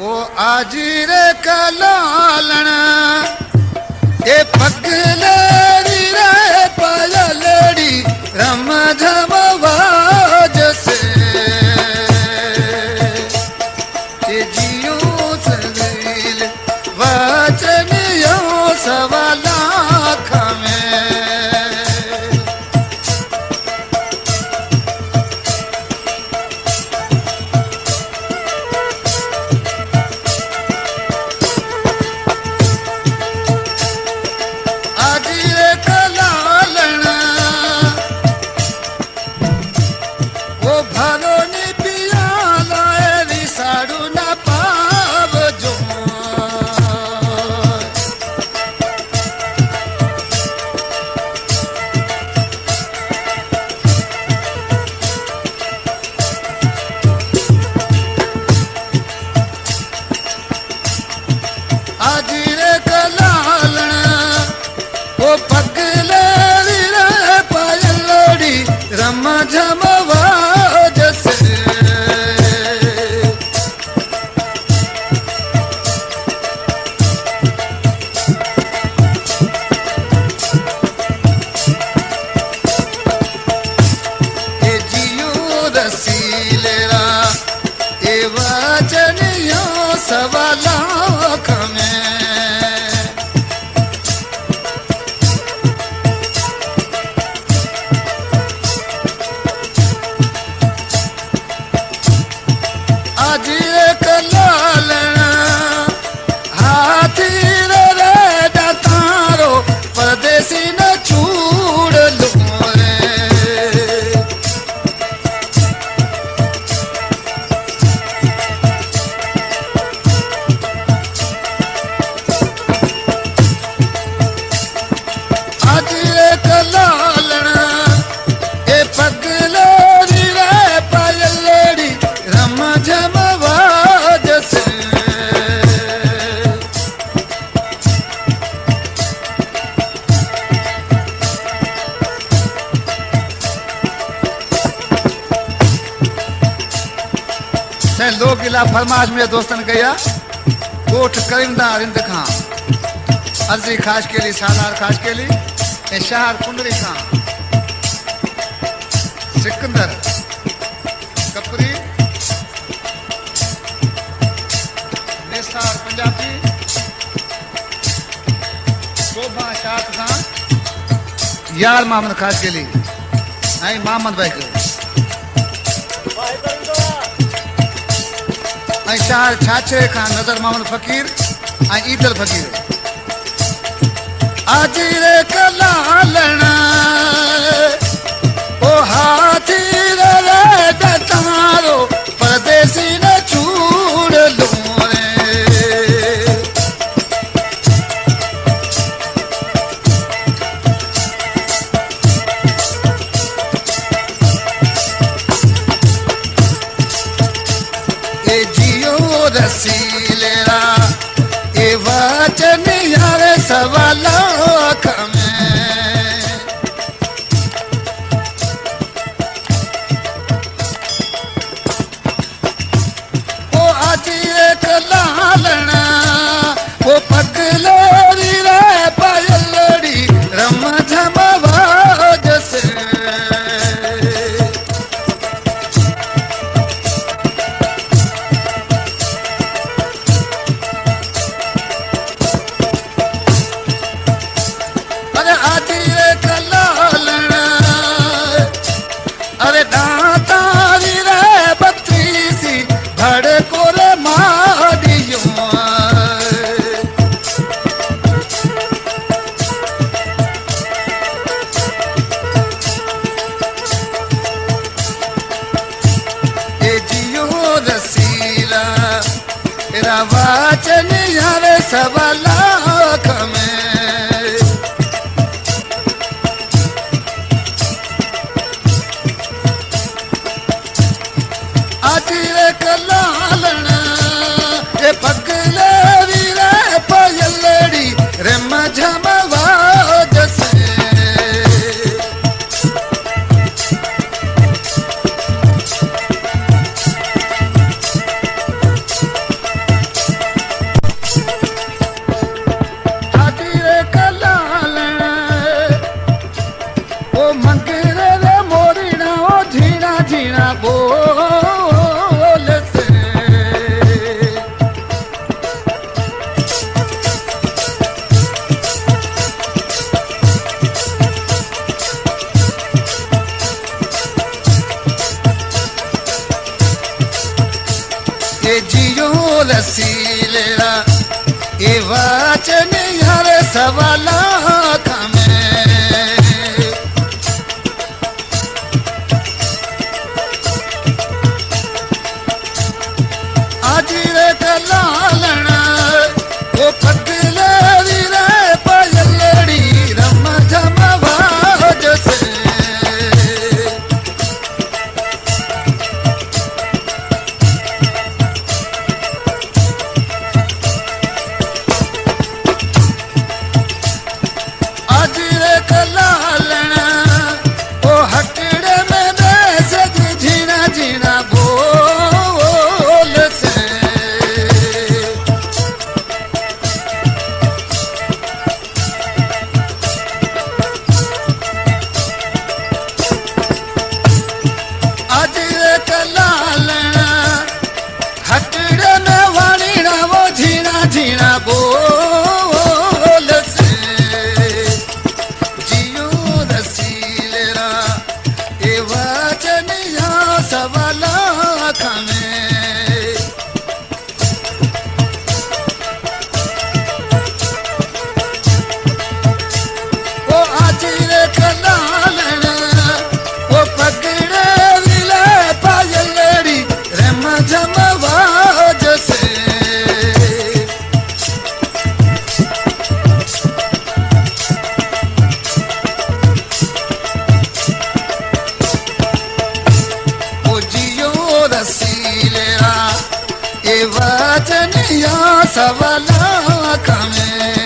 ओ आजी रे कलालण ए पगलेरी रे पायलेरी रम झम वाज से ए जियो सलील वचनियो सवा लाख में लोग इला फरमाश में दोस्तन गया कोठ करीमदा रिंद खां अर्जी खास के लिए सालार खास के लिए शहर कुंडरी खां सिकंदर कपरी निसार पंजाबी शोभा शाह खां यार मोहम्मद खास के लिए आई मोहम्मद भाई के शहर छाछे खां नजर मोहम्मद फकीर ईदल फकीर आज रे कलालण ओ हाथी रे दतारो परदेसी न छूड़ लो रसीलेरा ए वचन यारे सवा लाख में ओ आज एक लालण ओ पगलोरी रे पायलोरी रम झम वाज से वचन यारे सवा लाख में आज रे कलालण ए पगलेरी रे पायलेरी रम झम वाज से जियो रसीलेरा ए वाचन यार सवाला में आज रे कलालना ओ पगले वीरे पायलड़ी रम झम वाज से आज रे कलालना ओ हटड़े में बैस झीना झीना बोल से आज रे कलालना हटड़े में वाणीना वो झीना झीना बोल से जियो रसीलेरा ए वचन या सवाला में ओ आज रे कलालना ओ पगड़े विले पायलड़ी रम झम वाज से ओ जियो रसीलेरा ए वचन या सवाला में